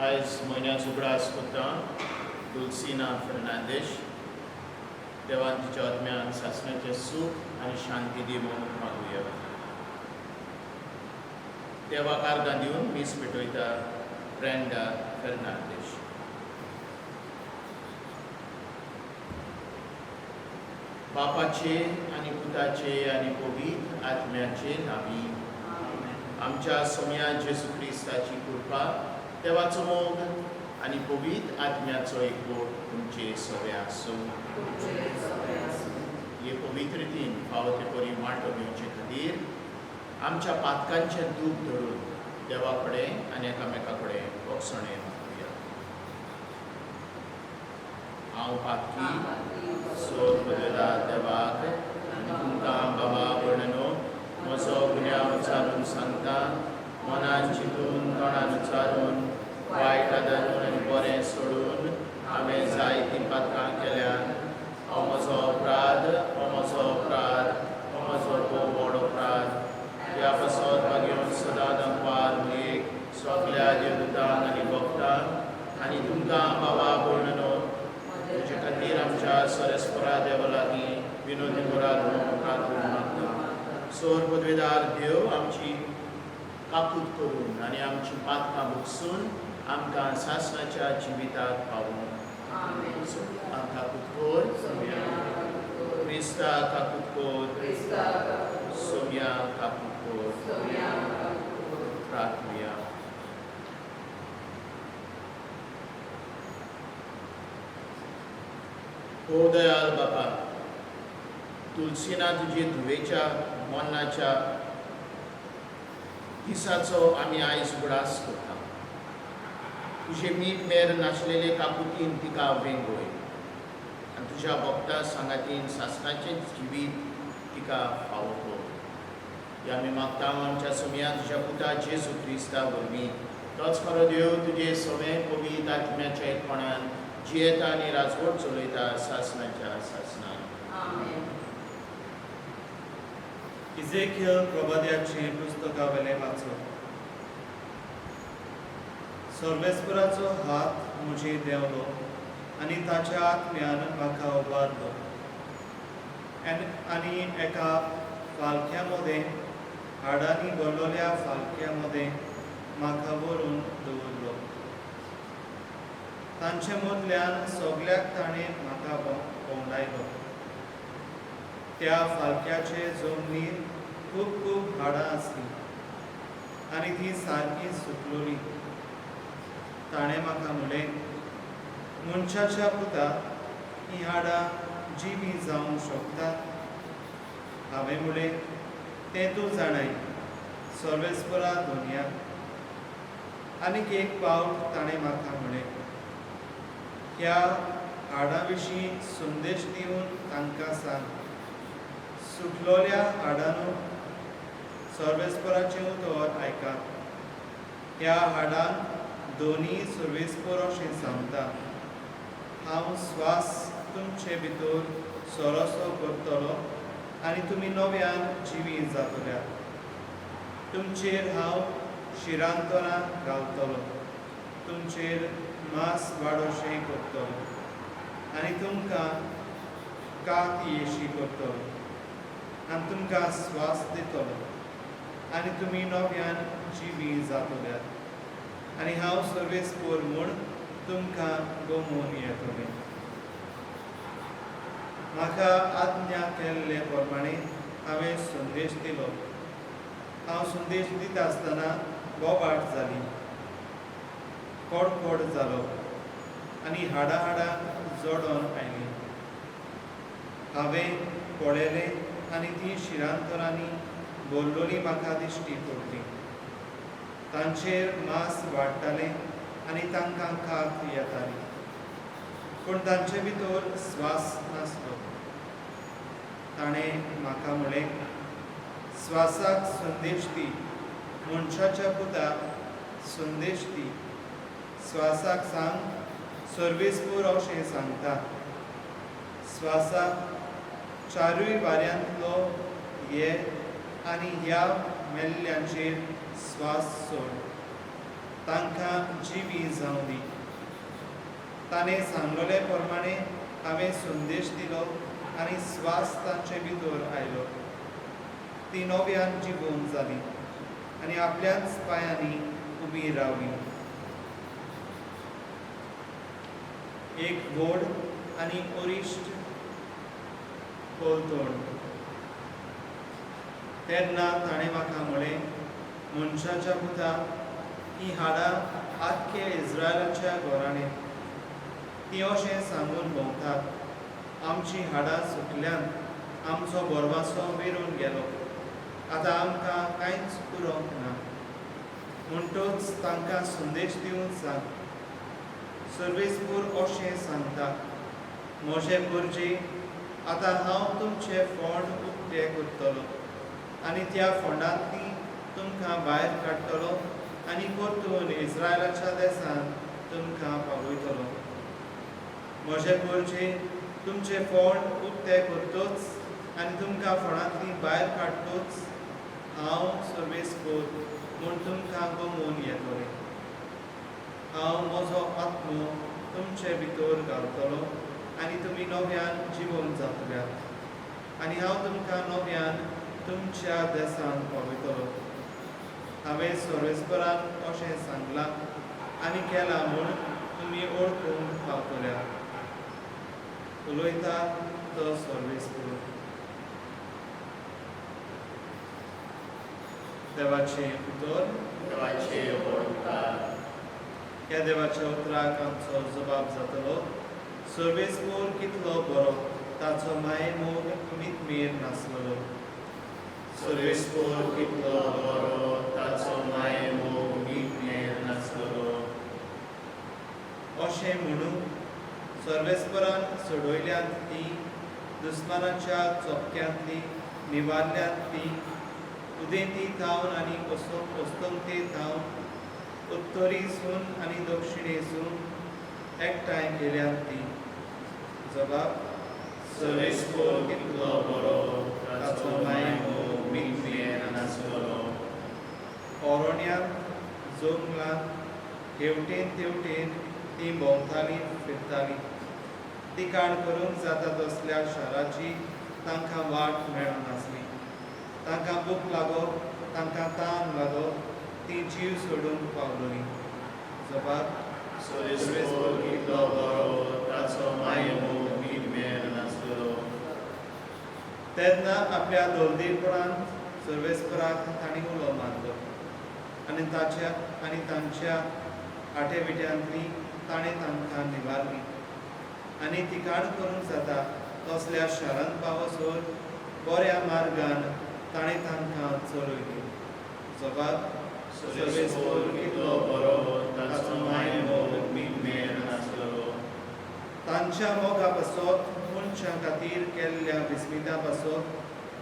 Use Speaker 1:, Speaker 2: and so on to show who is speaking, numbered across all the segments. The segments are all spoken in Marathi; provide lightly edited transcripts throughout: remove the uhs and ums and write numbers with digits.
Speaker 1: आयज म्हयन्याचो उगडास करता दुल्सिना फर्नांदेश. देवान तिच्या आत्म्यान सासणाचें सूख आनी शांती दी म्हणून मागुया. देवाक आर्गां दिवन मीस पेटयता ब्रेंडा फर्नांदेश. बापाचे आनी पुताचे आनी पवित्र आत्म्याचे नांवी. आमच्या सोम्या जेजू क्रिस्ताची कृपा, देवाचो मोग आनी पवित्र आत्म्याचो एकवट तुमचे सगळे आसूं. हे पवित्र रितीन फावो ते परी वांटो घेवचे खातीर आमच्या पातकांचें दूख धरून देवा कडेन आनी एकामेका कडेन वखसणे मागुया. हांव पातकी सोर बदला देवाक आनी तुमकां बाबा वर्णनो म्हजो गुन्यांव उचारून सांगता. मनान चिंतून तोंडान उचारून वायट आदारून आनी बरें सोडून हांवें जायतीं पातकां केल्यात. हो म्हजो अपराध, हो म्हजो अपराध, हो म्हजो खूब व्हड अपराध. ह्या पासत मागीर सदां दनपार एक सगल्या देवदूतांक आनी भक्तांक आनी तुमकां बाबा वर्णनो तुजे खातीर आमच्या सरस्परा देवा लागीं विनोदी करार प्रार्थना मागता. सोर पदवेदार देव आमची काकूट करून आनी आमची पातकां भुगसून आमकां सासणाच्या जिविताक पावूं. काकूट कोर क्रिस्ता काकूट कोर सोम्या काकूट कोर. प्रार्थना. ओ दयाल बापा, तुलसीना तुजे धुवेच्या मरणाच्या दिसाचो आमी आयज उगडास करता. तुजे मीठ मेर नाशिल्ले काकुतीन तिका वेंगोय आनी तुज्या भक्ता सांगातीन सासणाचें जिवीत तिका फावो कर. आमी मागता आमच्या सोम्या तुज्या पुता जेजू क्रिस्ता वरवीं तोच खरो देव तुजे सगळे पवित्र आत्म्याच्या एकपणान जियेता आनी राजवट चलयता सासणाच्या सासणान.
Speaker 2: इजेकियल प्रवाद्याची पुस्तका वेले वाचप. सर्वेस्पराचो हात म्हजेर देंवलो आनी ताच्या आत्म्यान म्हाका उबारलो आनी एका फालक्या मदें हाडांनी भरलोल्या फालक्या मदें म्हाका व्हरून दवरलो. तांचे मदल्यान सगल्याक ताणें म्हाका भोंवडायलो. त्या फालक्याचे जमनीर खूब हाडां आसलीं आनी ती सारकी सुकलोली. ताणें म्हाका म्हणलें, मनशाच्या पुता, ही हाडां जिवी जावंक शकतात? हांवें म्हणलें, तें तूं जाणाय, सर्वेस्परा दुनिया. आनीक एक पावट ताणें म्हाका म्हणलें, ह्या हाडां विशीं संदेश दिवन तांकां सांग. सुकलोल्या हाडांनो, सर्वेस्पराचें उतर आयकात. ह्या हाडांक दोनी सर्वेस्पर अशें सांगता, हांव स्वास तुमचे भितर सोरोसो करतलो आनी तुमी नव्यान जिवी जातल्यात. तुमचेर हांव शिरांतनां घालतलो, तुमचेर मांस वाडोशें करतलो आनी तुमकां कात येशी करतलो आनी तुमकां स्वास दितलो आनी तुमी नव्यान जिवी जातल्यात. आनी हांव सर्वेस्पर म्हूण तुमकां गमोवन येतलें. म्हाका आज्ञा केल्ले प्रमाणें हांवें संदेश दिलो. हांव संदेश दिता आसतना बोबाट जाली, कडकड जालो आनी हाडांक जोडोन आयली. हांवें पळयलें आनी ती शिरांतरांनी भरलोली म्हाका दिश्टी पडली. तांचेर मांस वाडटालें आनी तांकां कात येताली, पूण तांचे भितर स्वास नासलो. ताणें म्हाका म्हणलें, स्वासाक संदेश दी. मनशाच्या पुताक संदेश दी. स्वासाक सांग, सर्वेस्पर अशें सांगता, स्वासाक चारूय वाऱ्यांतलो ये आनी ह्या मेल्ल्यांचेर स्वास सोड. तांकां जिवी जावं दी. ताणें सांगलोले प्रमाणे हांवें संदेश दिलो आनी स्वास तांचे भितर आयलो. ती नव्यान जिवून जाली आनी आपल्याच पांयांनी उबी रावली. एक व्हड आनी ओरिश्ट कोलतोण. तेन्ना ताणें म्हाका म्हळें, मनशाच्या पुता, ही हाडां आख्खे इस्रायलाच्या घरांनी. ती अशें सांगून भोंवतात, आमची हाडां सुकल्यान आमचो बोरवासो विरून गेलो, आतां आमकां कांयच उरोंक ना. म्हणटूच तांकां संदेश दिवन सांग, सर्वेस्पूर अशें सांगता, म्हजे भुरजी, आतां हांव तुमचे फोंड उक्ते करतलो आनी त्या फोंडांतली तुमकां भायर काडटलो आनी परतून इस्रायलाच्या देशांत तुमकां पावयतलो. म्हजे भुरजी, तुमचे फोंड उक्ते करतोच आनी तुमकां फोंडांतली भायर काडटोच हांव सर्वेस्पूर म्हूण तुमकां गमून येतलें. हांव म्हजो आत्मो तुमचे भितर घालतलो आनी तुमी नव्यान जिवून जातल्यात आनी हांव तुमकां नव्यान तुमच्या देशांत पावयतलो. हांवें सर्वेस्परान अशें सांगलां आनी केलां म्हूण तुमी ओळखूंक पावतल्यात. उलयता तो सर्वेस्पूर. देवाचें उतर.
Speaker 1: देवाचे उतर.
Speaker 2: ह्या देवाच्या उतराक आमचो जबाब जातलो, सर्वेस्पूर कितलो बरो, ताचो मायमोग मितमेर नासलेलो.
Speaker 1: सर्वेस्पूर कितलो बरो, ताचो मायमोग मितमेर नासलेलो.
Speaker 2: अशें म्हणून सर्वेस्परान सोडयल्यांत ती, दुस्मानाच्या चोपक्यांतली, निवारल्यांतली, उदेंती थावन आनी ओस्तोंगते थावन, उत्तरेसून आनी दक्षिणेसून एकठांय केल्यांत ती. जबाब,
Speaker 1: सर्वेस्पूर कितलो बरो, ताचो मायमोग मितमेर नासलेलो.
Speaker 2: ओरोण्यांत, जोंगलांत, हेवटेन तेवटेन ती भोंवताली फिरताली. तिकाण करूंक जाता तसल्या शाराची तांकां वाट मेळनासली. तांकां भूक लागो, तांकां तान लागो, ती जीव सोडून पावलोली. जबाब,
Speaker 1: सर्वेस्पूर कितलो बरो, ताचो मायमोग मितमेर नासलेलो.
Speaker 2: तेन्ना आपल्या दोलदेपणांत सर्वेस्पराक तांणी उलो मारलो आनी तांच्या आटेविट्यांतली ताणें तांकां निवारली आनी तिकाण करूंक जाता तसल्या शारांत पावसोर बऱ्या मार्गान ताणें तांकां चलयली. जबाब,
Speaker 1: सर्वेस्पूर कितलो बरो, ताचो मायमोग मितमेर नासलेलो.
Speaker 2: तांच्या मोगा पासत मनशां खातीर केल्ल्या विस्मिता पासत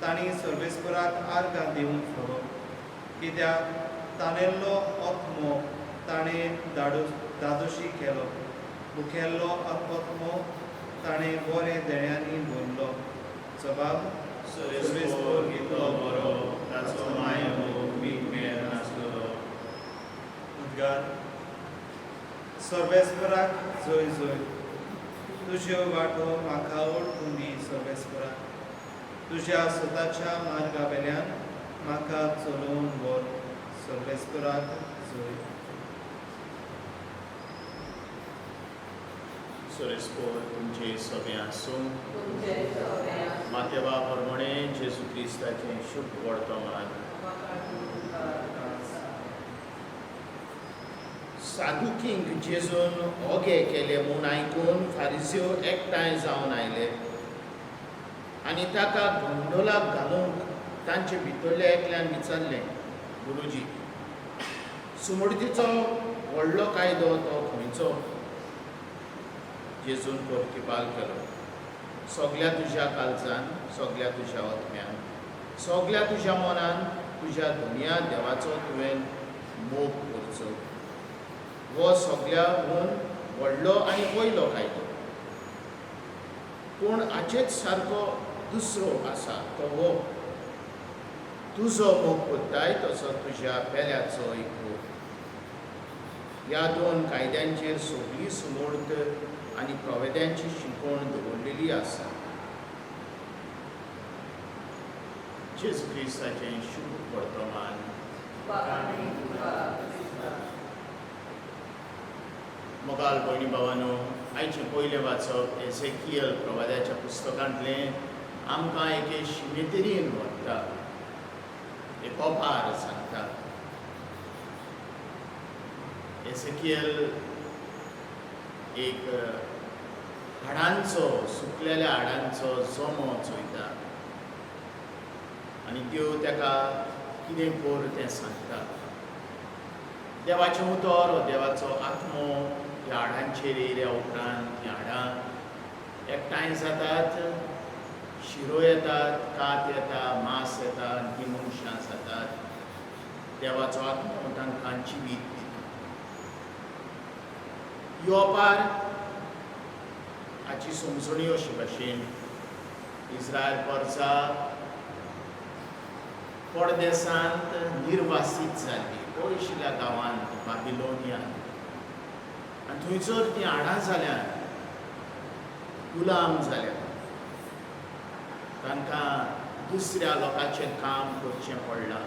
Speaker 2: तांणी सर्वेस्पराक आर्गां दिवंक फोडो, कित्याक ताणेल्लो आत्मो ताणें दादोशी केलो, मुखेल्लो आत्मो ताणें बरे देण्यांनी भरलो. जबाब,
Speaker 1: सर्वेस्पूर कितलो बरो, ताचो मायमोग मितमेर नासलेलो.
Speaker 2: उद्गार. सर्वेस्पराक जय जय. तुज्यो वाटो म्हाका ओळखून दी सर्वेस्परा. तुज्या स्वताच्या मार्गा वेल्यान म्हाका चलोवन व्हर. सर्वेस्पराक जय.
Speaker 1: सर्वेस्पूर तुमचे सगळे आसूं. मातेवा प्रमाणे जेजू क्रिस्ताचें शुभ वर्तमान. सादुकींक जेजून ओगे केले म्हूण आयकून फारिझ्यो एकठांय जावन आयले आनी ताका गोंडोलाक घालूंक तांचे भितरल्या एकल्यान विचारलें, गुरुजी, सुमडतीचो व्हडलो कायदो तो खंयचो? जेजून प्रतिपाल केलो, सगल्या तुज्या काळजान, सगल्या तुज्या आत्म्यान, सगल्या तुज्या मनान तुज्या दुनिया देवाचो तुवें मोग करचो. हो सगळ्याहून व्हडलो आनी पयलो कायदो. पूण हाचेच सारको दुसरो आसा तो हो, तुजो मोग करताय तसो तुज्या पेल्याचो एक मोग. ह्या दोन कायद्यांचेर सगळी सुमोर्त आनी प्रवेद्यांची शिकवण दवरलेली आसा. जेजू क्रिस्ताचें शुभ वर्तमान. मोगाल भयणी भावांनो, आयचें पयलें वाचप एझेकियल प्रवाद्याच्या पुस्तकांतलें आमकां एके शिमेतरीन व्हरता, एक ओपार सांगता. एझेकियल एक हाडांचो, सुकलेल्या हाडांचो जोमो चोयता आनी त्यो ताका कितें कर तें सांगता. देवाचें उतर हो देवाचो आत्मो ह्या हाडांचेर येयल्या उपरांत हीं हाडां एकठांय जातात, शिरो येतात, कात येता, मांस येता आनी हीं मनशां जातात. देवाचो आत्मो तांकां जिवीत दिता. योपार हाची समजणी अशे भाशेन इस्रायल परजा परदेसांत निर्वासीत जाली, पयशिल्ल्या गांवांत बाबिलोनियांत. आनी थंयसर तीं हाडां जाल्यात, गुलाम जाल्यात. तांकां दुसऱ्या लोकांचें काम करचें पडलां.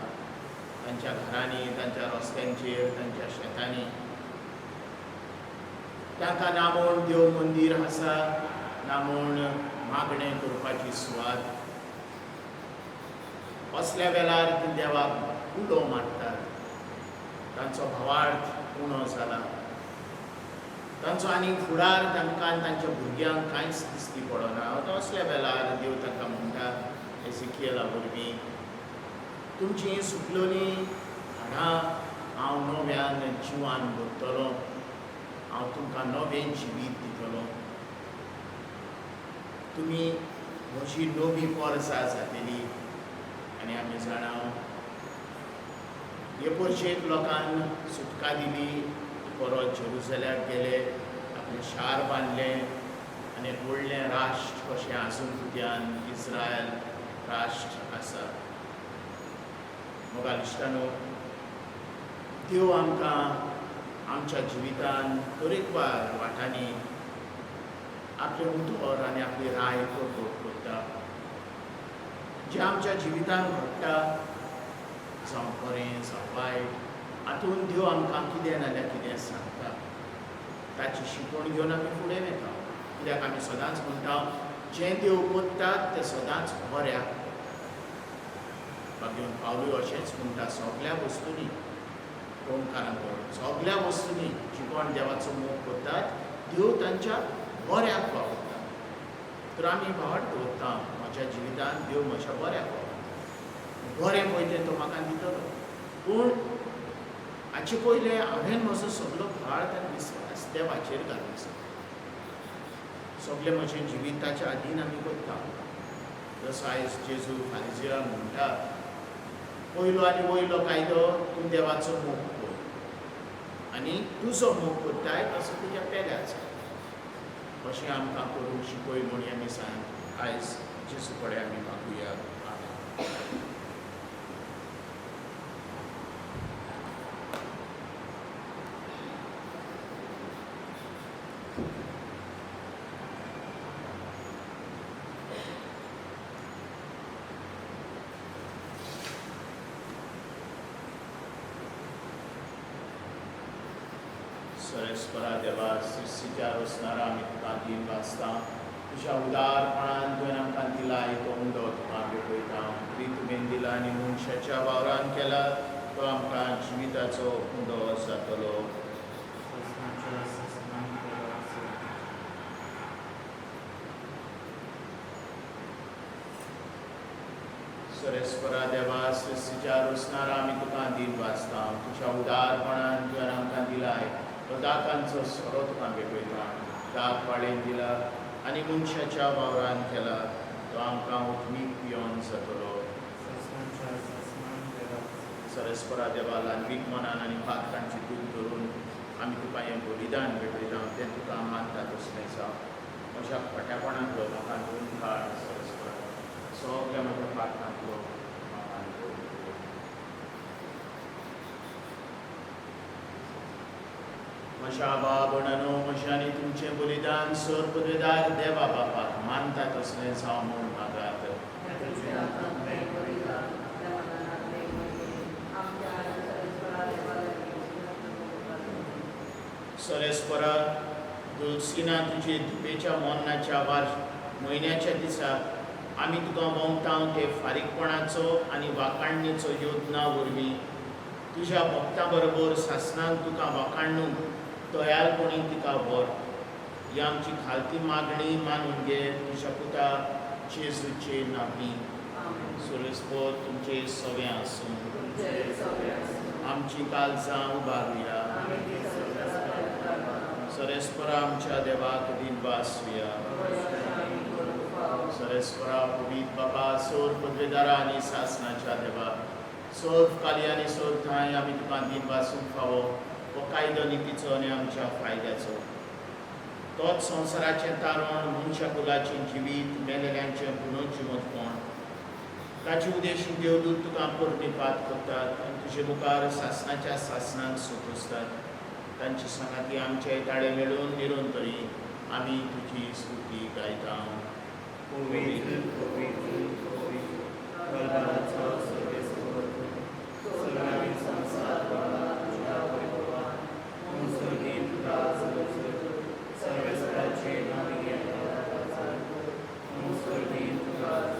Speaker 1: तांच्या घरांनी, तांच्या रस्त्यांचेर, तांच्या शेतांनी. तांकां ना म्हूण देव मंदीर आसा, ना म्हूण मागणें करपाची सुवात. असल्या वेळार तीं देवाक उलो मारतात. तांचो भावार्थ उणो जाला. तांचो आनी फुडार तांकां आनी तांच्या भुरग्यांक कांयच दिश्टी पडना. असल्या वेळार देव तांकां म्हणटा एझेकियला वरवीं, तुमचीं सुकलेलीं हाडां हांव नव्यान जिवान भरतलों. हांव तुमकां नवें जिवीत दितलों. तुमी म्हजी नवी परजा जातली. आनी आमी जाणा येपरशेक लोकांक सुटका दिली, परत जेरुसलेमाक गेले, आपलें शार बांदलें आनी एक व्हडलें राष्ट्र कशें आसून सुद्यान इस्रायल राष्ट्र आसा. मोगाल इश्टानो, देव आमकां आमच्या जिवितान तरेकवार वाटांनी आपलें उतर आनी आपली राय प्रकट करता. जें आमच्या जिवितान घडटा, जावं बरें जावं वायट, हातूंत देव आमकां कितें नाल्यार कितें सांगता. ताची शिकवण घेवन आमी फुडें वता. कित्याक आमी सदांच म्हणटा जें देव कोत्तात तें सदांच बऱ्याक. घेवन पावलूय अशेंच म्हणटा, सगळ्या वस्तूंनी ओंकारांत सगळ्या वस्तूंनी जी कोण देवाचो मोग करतात, देव तांच्या बऱ्याक वावरता. तर आमी भावार्थ दवरता, म्हज्या जिवितान देव म्हज्या बऱ्याक वावरता. बरें पळय तें तो म्हाका दितलो. पूण हाचे पयलें हांवें म्हजो सगळो भावार्थ आनी विस्वास देवाचेर घालूंक जाय. सगळें म्हजें जिवीत ताच्या आदीन आमी करता. जसो आयज जेजू फारिझीयांक म्हणटा, पयलो आनी वयलो कायदो तूं देवाचो मोग कर आनी तुजो मोग करताय तसो तुज्या पेल्याचो. अशें आमकां करूंक शिकय म्हूण आमी सांग आयज जेजू कडेन आमी मागुया. सरस्वरा देवा, सृश्टीच्या रचणारा आमी तुका दिन वाचता. तुज्या उदारपणान तुवें आमकां दिलाय तो उंडो तुका भेटयता. बरी तुवें दिला आनी मनशाच्या वावरान केला, तो आमकां जिविताचो उंडो जातलो. सरस्वरा देवा, सृश्टीच्या रचणारा आमी तुका दिन वाचता. तुज्या उदारपणान तुवें आमकां दिलाय तो दाकांचो सोरो तुका भेटयता. दाक वाडयन दिला आनी मनशाच्या वावरान केला, तो आमकां उठमीक पियोन जातलो. सरस्वरा देवा, ल्हानवीक मनान आनी पातकांची दूख धरून आमी तुका हें बलिदान भेटयता. तें तुका मानता तसलें जावं. म्हज्या खोट्यापणांतलो म्हाका दोन काळ सरस्वरा, सगळ्या म्हज्या पातकांतलो म्हाका म्हज्या बाबणनो म्हज्यानी तुमचें बलिदान सर पदवेदार देवा बापाक मानता तसलें जावं म्हूण मागात. सरेस्परा दुलसिना तुजे दुपेच्या मोन्नाच्या म्हयन्याच्या दिसा आमी तुका भोंवताव ते फारीकपणाचो आनी वाखाणणेचो योजना वरवीं तुज्या भक्तां बरोबर सासणांक तुका वाखाणूंक दयाळपणी तिका व्हर. ही आमची खालती मागणी मानून घे तुज्या पुता जेजूचे नांवी. सुरेस्पर तुमचे सगळें आसूं. आमची काळजां उबारुया. सरेस्परा आमच्या देवाक दिनवासुया. सरेस्परा पवित्र बाबा सोर पदवेदारा आनी सासणाच्या देवा सोर काली आनी सोर थाय आमी तुका दिनवासूंक फावो हो कायदो नितीचो आनी आमच्या फायद्याचो. तोच संवसाराचें तारण मनशा कुलाचें जिवीत मेलेल्यांचें पुनर्जिवंतपण ताचे उद्देशीक देवदूत तुका प्रणिपात करतात आनी तुजे मुखार सासणाच्या सासणांक सोंपतात. तांची सांगाती आमचे ताळे मेळून निरंतरी आमी तुजी स्तुती गायता.
Speaker 2: पवित्र पवित्र पवित्र बलवानाचो सर्वेस्वर सगळ्यांनी संसार पडला तुझ्या वैभवान मुसळगीत राज सर्वेस्वराचे नावी घेता मुसळगीत राज.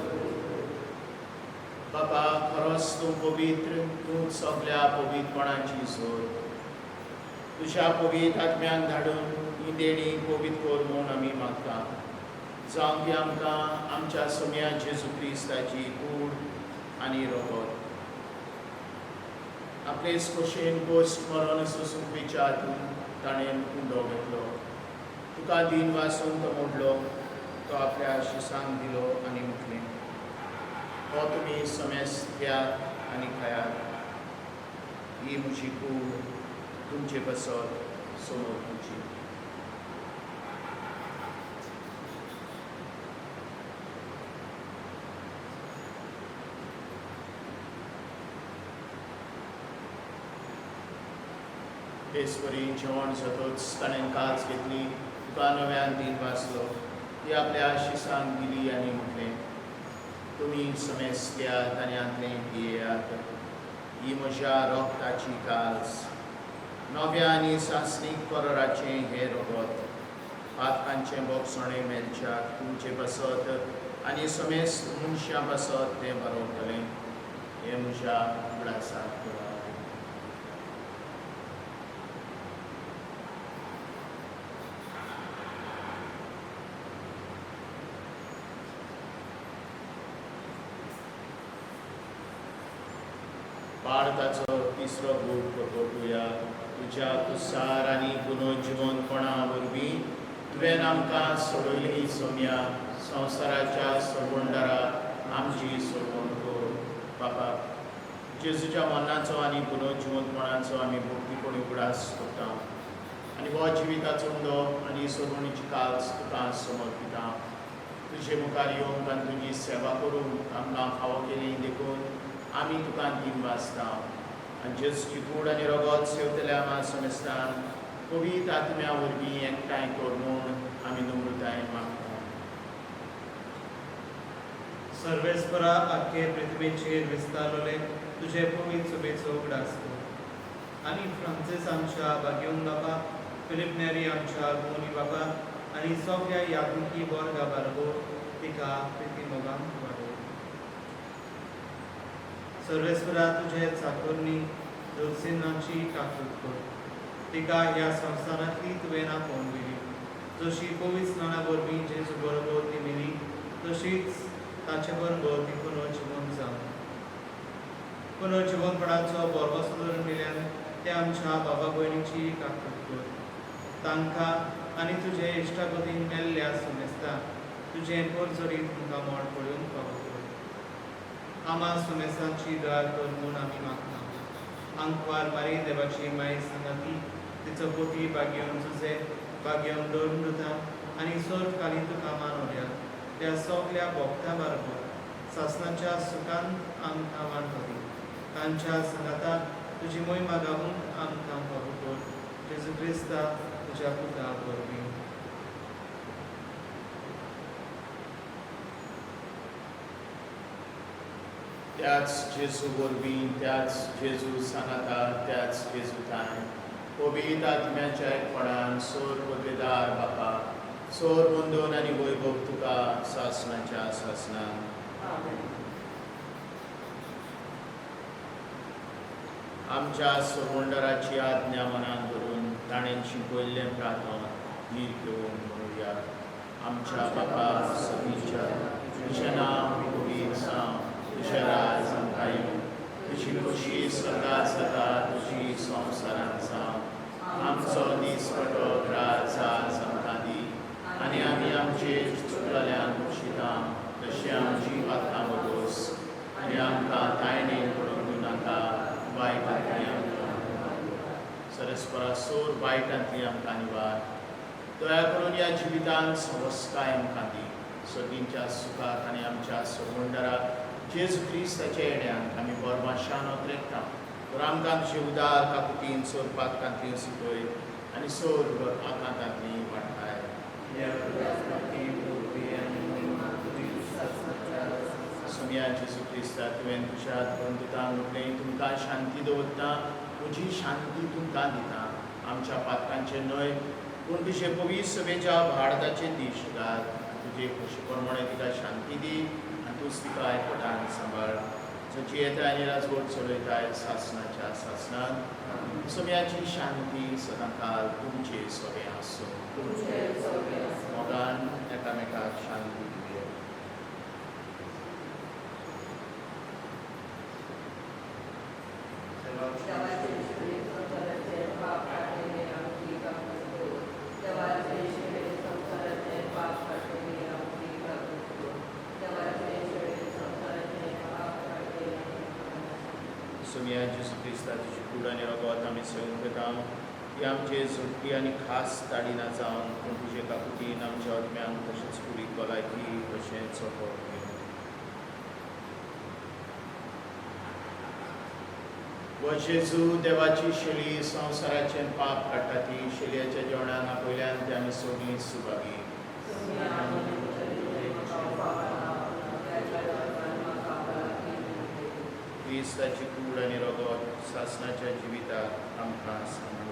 Speaker 1: बाबा खरोच तूं पवित्र, तूं सगळ्या पवित्रपणाची सोद. तुज्या पवित्र आत्म्याक धाडून ही देणी पवित्र कर म्हूण आमी मागता. जावं ती आमकां आमच्या सोम्या जेजू क्रिस्ताची कूड आनी रगत आपलेच खोशेन गोश्ट मरण सोसूंक विचारून ताणें कुंडो घेतलो. तुका दिन वासून तो मोडलो, तो आपल्या शिसांक दिलो आनी म्हटलें, हो तुमी समेस घेयात आनी खायात. ही म्हजी कूड तुमचे बसत समोर तुमची. बेसवरी जेवण जातच ताणें काच घेतली, तुका नव्यान दीन वाचलो, ती आपल्या शिसांक दिली आनी म्हटलें, तुमी समेस घेयात आनी आतलें पियेयात. ही म्हज्या रोगताची कास, नव्या आनी सासणीक करोराचें हें रगत, पातकांचें बोगसणें मेलच्याक तुमचें बसत आनी समेस मनशां बसत तें बरोवतलें. हें म्हज्या उगडासाक करा. भारताचो तिसरो बूट प्रकटुया. तुज्या तुसार आनी पुनर्जिवंतपणा वरवीं तुवें आमकां सोडयली सोम्या संवसाराच्या सोबंडारा आमची सोडवण कर. बापा जेजूच्या मरणाचो आनी पुनर्जिवंतपणाचो आमी भक्तीपणी उगडास करता आनी हो जिविताचो उंडो आनी सोडवणीची काल्स तुका समर्पिता. तुजे मुखार येवंक आनी तुजी सेवा करूंक आमकां फावो केली देखून आमी तुका दिन वाचता. आनी जेजूची कूड आनी रगत सेवतल्या आमा समेस्तान पवित्र आत्म्या वरवीं एकठांय कर म्हूण आमी नम्रताय मागता.
Speaker 2: सर्वेस्परा आख्खे पृथ्वीचेर विस्तारलोले तुजे पवित्र सुबेचो उगडास कर. आनी फ्रांसीस आमच्या भाग्यवन बापा, फिलिप नेरी आमच्या गोनी बापा आनी सगळ्या यात्रिकी वर्गा बरोबर तिका प्रितीमोगान वाडय. सर्वेस्परा तुजे चाकोरणी दुलसिनाची काकूट कर. तिका ह्या संवसारांतली तुवें आपोवली. जशी पवित्र स्नाना वरवीं जेजू बरोबर ती मेली, तशीच ताचे बरोबर ती पुनर्जिवंत जावं. पुनर्जिवंतपणाचो बरो सुदारण दिल्यान ते आमच्या बाबा भयणीची काकूट कर. तांकां आनी तुजे इश्टागतीन मेल्ल्या समेस्ता तुजें परजोरीत तुमकां मोड पळोवन फावो कर. आमा समेस्तांची दया कर म्हूण आमी मागता. आंकवार मारी देवाची माय सांगाती तिचो पोती भाग्यवन तुजे भाग्यवन दंडुता आनी सोर काली तुका मानवल्या त्या सगल्या भक्तां बरोबर सासणाच्या सुखांत आमकां वांटोरी. तांच्या संगाताक तुजी मोहीमा गावूंक आमकां फावो कर. जेजू क्रिस्ता तुझ्या पुता वरवीं
Speaker 1: त्याच जेजू वरवीं, त्याच जेजू सांगाता, त्याच जेजूताय पवित्र आत्म्याच्या एकपणान सोर पदवेदार बापा, सोर बंदोन आनी वैभव तुका सासणाच्या सासणान. आमच्या सोमंडराची आज्ञा मनान धरून ताणें शिकयल्लें प्रार्थना धीर घेवन म्हणुया. आमच्या बापा सगळीच्या तुझें नांव पवित्र जावं, तुझें राज आमकां येवं, तुजी खुशी सदांच जाता तुजी संवसारांत जावं. आमचो दिसपटो राज आज आमकां दी आनी आमी आमचेर चुकलेल्यांक बक्षिता तशें आमची पातकां बगोस आनी आमकां तायणेन पडूंक दिवनाका, वायटांतली आमकां सरस्परा सोर वायटांतली आमकां निवार. दया करून ह्या जिवितांत संवस्काय आमकां दी. सगळींच्या सुखाक आनी आमच्या सोमंडरा जेजू क्रिस्ताच्या येड्यांक आमी बोरमाशान ओतरेकता. तर आमकां तुजे उदार काकुतीन सोर पातकांतली सुकय आनी सोर आकांतांतली वाडटाय. सुमया जेजू क्रिस्ता तुवें तुज्या बंदुतांक म्हटलें तुमकां शांती दवरता, म्हजी शांती तुमकां दिता. आमच्या पातकांचे न्हय पूण तुजे पवित्र सभेच्या भारताचे दीश घाल. तुजे खुशी प्रमाणे तिका शांती दी आनी तूंच तिका आयकटान सांबाळ. जची येता आनी राजवट चलयताय सासणाच्या सासणान. सगळ्याची शांती सदांकाल तुमचे सगळे आसूं. मोगान एकामेकाक शांती दिवया. सुमया जेजू क्रिस्ता तुजी कूड आनी रगत आमी सहन करता. ती आमचे जोडपी आनी खास ताडिना जावन पूण तुजे काकुतीन आमच्या आत्म्यांक तशेंच पुरी भलायकी तशेंच सपोर्ट घेवन. व जेजू देवाची शेळी संवसाराचें पाप काडटा ती शेळयेच्या जेवणान आपयल्यान ते आमी सगळीं सुभागी. क्रिस्ताची कूड आनी रगत सासणाच्या जिविताक आमकां सांबाळ.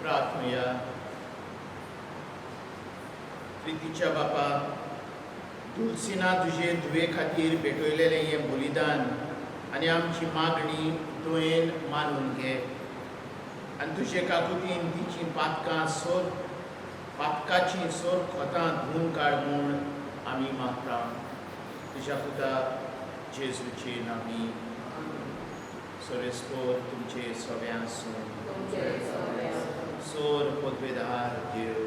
Speaker 1: प्रार्थना. प्रितीच्या बापा, दुलसिना तुजे धुवे खातीर भेटयलेलें हें बलिदान आनी आमची मागणी तुवें मानून घे आनी तुजे काकुतीन तिची पातकाची सोर खोतां धुवन काड म्हूण आमी मागता. तुज्या पुता जेजूचे नांवान. सोरेस्पोर तुमचे सव्यासून सोर पदवेदार देव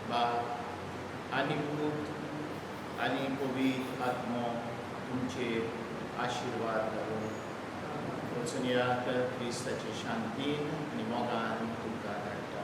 Speaker 1: बाप आनी पूत आनी पवित्र आत्मो तुमचे आशिर्वाद घालून वचून येयात क्रिस्ताची शांतीन आनी मोगान तुमकां धाडटा.